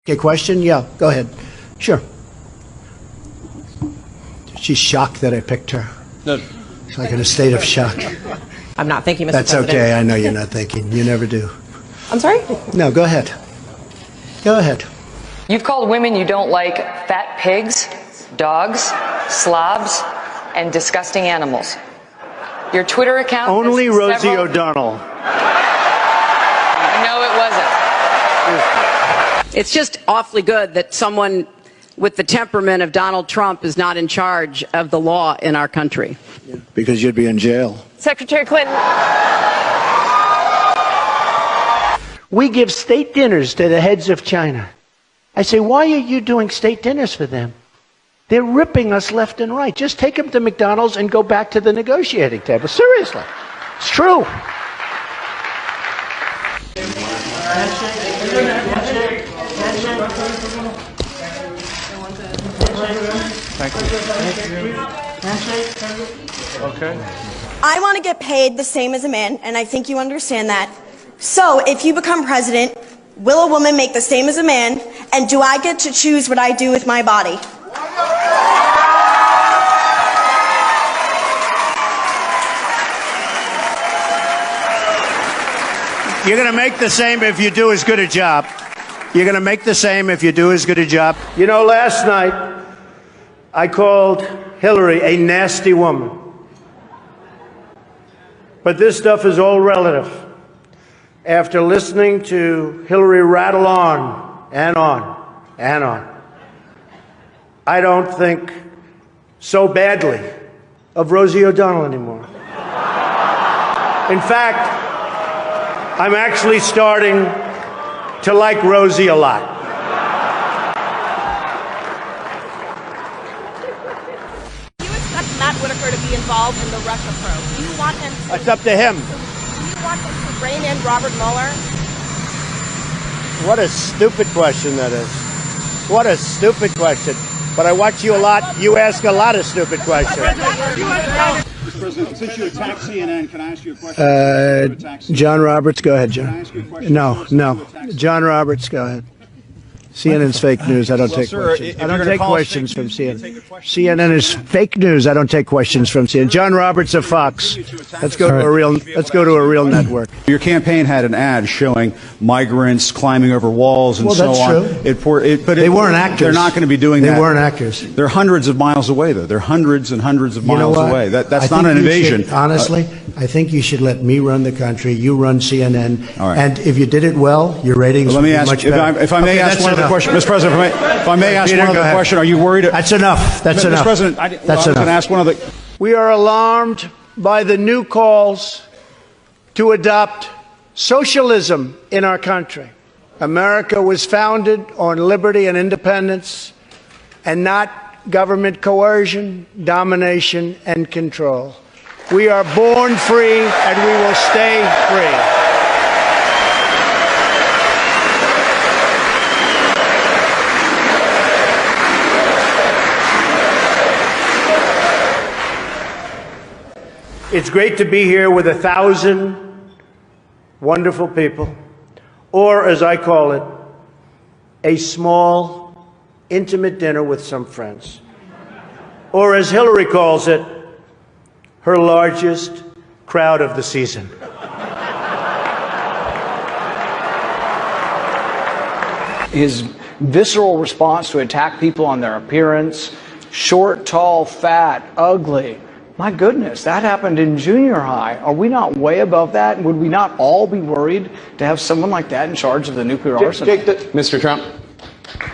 Okay, question? Yeah, go ahead. Sure. She's shocked that I picked her. No. It's like in a state of shock. I'm not thinking, Mr. That's President. okay. I know you're not thinking. You never do. I'm sorry? No, go ahead. Go ahead. You've called women you don't like fat pigs, dogs, slobs, and disgusting animals. Your Twitter account... Only Rosie several... O'Donnell. No, it wasn't. It's just awfully good that someone with the temperament of Donald Trump is not in charge of the law in our country. Because you'd be in jail. Secretary Clinton. We give state dinners to the heads of China. I say, why are you doing state dinners for them? They're ripping us left and right. Just take them to McDonald's and go back to the negotiating table. Seriously. It's true. Okay. I want to get paid the same as a man, and I think you understand that. So, if you become president, will a woman make the same as a man, and do I get to choose what I do with my body? You're going to make the same if you do as good a job. You're going to make the same if you do as good a job. You know, last night, I called Hillary a nasty woman. But this stuff is all relative. After listening to Hillary rattle on and on and on, I don't think so badly of Rosie O'Donnell anymore. In fact, I'm actually starting to like Rosie a lot. Do you expect Matt Whitaker to be involved in the Russia probe? Do you want him to... It's up to him. Do you want him to rein in Robert Mueller? What a stupid question that is. What a stupid question. But I watch you a lot. You ask a lot of stupid questions. Mr. President, since you attacked CNN, can I ask you a question? John Roberts, go ahead, John. No. John Roberts, go ahead. CNN's fake news. I don't take questions. I don't take questions from CNN. CNN is fake news. I don't take questions from CNN. John Roberts of Fox. Let's go to a real. Let's go to a real network. Your campaign had an ad showing migrants climbing over walls and so on. That's true. But they weren't actors. They're not going to be doing that. They weren't actors. They're hundreds of miles away, though. They're hundreds and hundreds of miles away. That's not an invasion. Honestly, I think you should let me run the country. You run CNN. All right. And if you did it well, your ratings would be much better. If I may ask one other question, Mr. President, if I may ask Peter, one other question, are you worried? That's enough. That's enough. Mr. President, I was going to ask one other. We are alarmed by the new calls to adopt socialism in our country. America was founded on liberty and independence and not government coercion, domination, and control. We are born free and we will stay free. It's great to be here with 1,000 wonderful people, or as I call it, a small, intimate dinner with some friends. Or as Hillary calls it, her largest crowd of the season. His visceral response to attack people on their appearance, short, tall, fat, ugly. My goodness, that happened in junior high. Are we not way above that? Would we not all be worried to have someone like that in charge of the nuclear arsenal? Mr. Trump.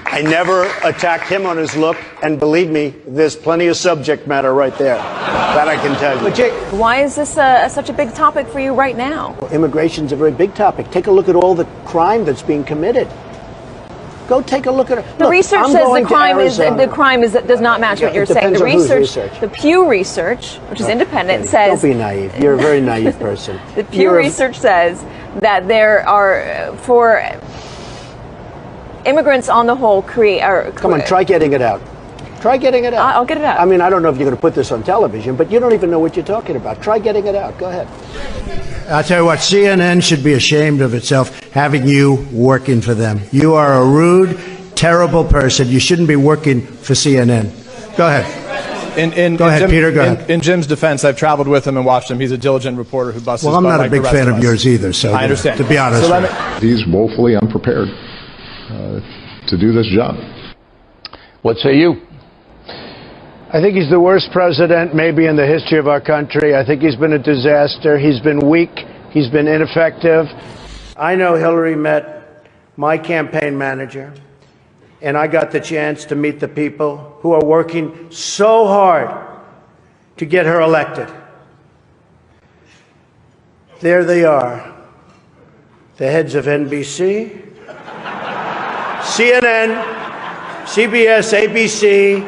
I never attacked him on his look, and believe me, there's plenty of subject matter right there. That I can tell you. But Jake, why is this such a big topic for you right now? Immigration's a very big topic. Take a look at all the crime that's being committed. Go take a look at it. The research says the crime does not match what you're saying. The research, the Pew Research, which is independent, says. Don't be naive. You're a very naive person. The Pew Research says that there are for immigrants on the whole Come on, try getting it out. Try getting it out. I'll get it out. I mean, I don't know if you're going to put this on television, but you don't even know what you're talking about. Try getting it out. Go ahead. I'll tell you what, CNN should be ashamed of itself having you working for them. You are a rude terrible person. You shouldn't be working for CNN. Go ahead. Go ahead, Peter. Go ahead. In Jim's defense, I've traveled with him and watched him. He's a diligent reporter who busts. Well, I'm not a big fan of yours either. So I understand. To be honest, he's woefully unprepared to do this job. What say you? I think he's the worst president maybe in the history of our country. I think he's been a disaster. He's been weak. He's been ineffective. I know Hillary met my campaign manager, and I got the chance to meet the people who are working so hard to get her elected. There they are, the heads of NBC, CNN, CBS, ABC.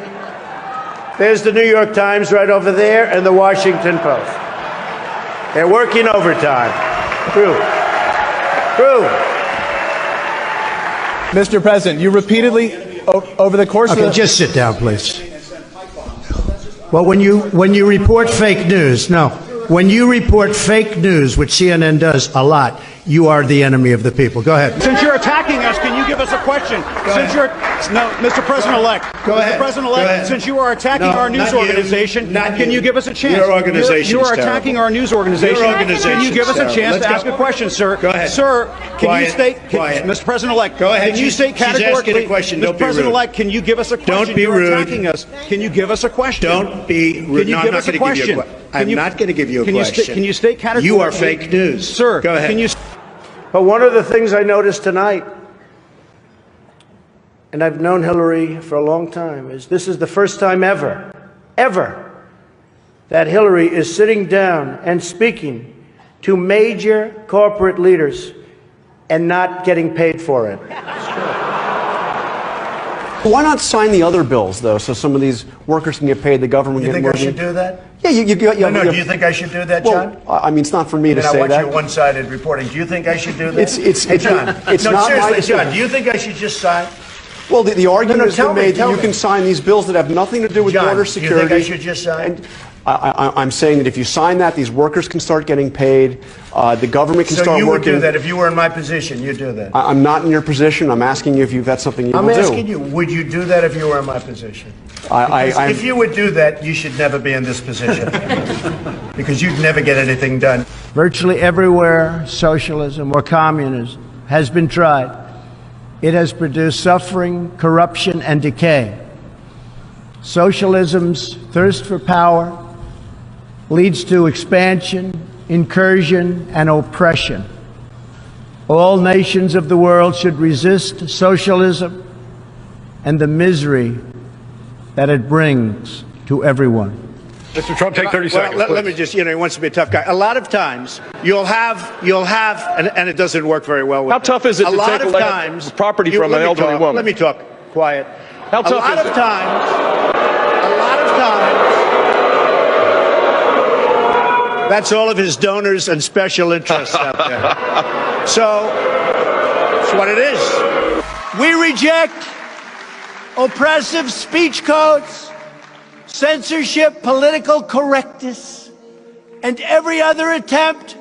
There's the New York Times right over there, and the Washington Post. They're working overtime. True. Mr. President, you repeatedly, over the course of the... just sit down, please. Well, when you report fake news, when you report fake news, which CNN does a lot, you are the enemy of the people. Go ahead. Since you're attacking us, can you give us a question? Mr. President-elect. Go ahead. Mr. President-elect, since you are attacking our news organization, can you give us a chance? Your organization You are attacking our news organization. Can you give us a chance to ask a question, sir? Go ahead. Sir, can you state, Quiet. Mr. President-elect, Go ahead. can you state categorically, She's asking a question. Don't Mr. be rude. President-elect, can you give us a question? Don't be You're rude. attacking us. Can you give us a question? Don't be rude. Can you give us a question? I'm not going to give you a question. Can you state categorically? You are fake news. Sir, go ahead. Can you... But one of the things I noticed tonight, and I've known Hillary for a long time, is this is the first time ever, that Hillary is sitting down and speaking to major corporate leaders and not getting paid for it. Why not sign the other bills, though, so some of these workers can get paid, the government You get think more? I should do that? Yeah, Do you think I should do that, John? Well, I mean, it's not for me to say watch that. your one-sided reporting. Do you think I should do that? John, it's no, not seriously, my John, do you think I should just sign? Well, the argument has been made that tell you me. can sign these bills that have nothing to do with John, border do you security. think I should just sign? And I'm saying that if you sign that, these workers can start getting paid. The government can So start you would working. do that if you were in my position? You'd do that? I'm not in your position. I'm asking you if that's something you will do. I'm asking you, would you do that if you were in my position? If you would do that, you should never be in this position. Because you'd never get anything done. Virtually everywhere socialism or communism has been tried, it has produced suffering, corruption, and decay. Socialism's thirst for power leads to expansion, incursion, and oppression. All nations of the world should resist socialism and the misery that it brings to everyone. Mr. Trump, take 30 seconds. Let me just, he wants to be a tough guy. A lot of times, you'll have, and it doesn't work very well with How tough is it to take times, property from an elderly woman? Let me talk. Quiet. How tough is it? A lot of times, that's all of his donors and special interests out there. So, that's what it is. We reject oppressive speech codes, censorship, political correctness, and every other attempt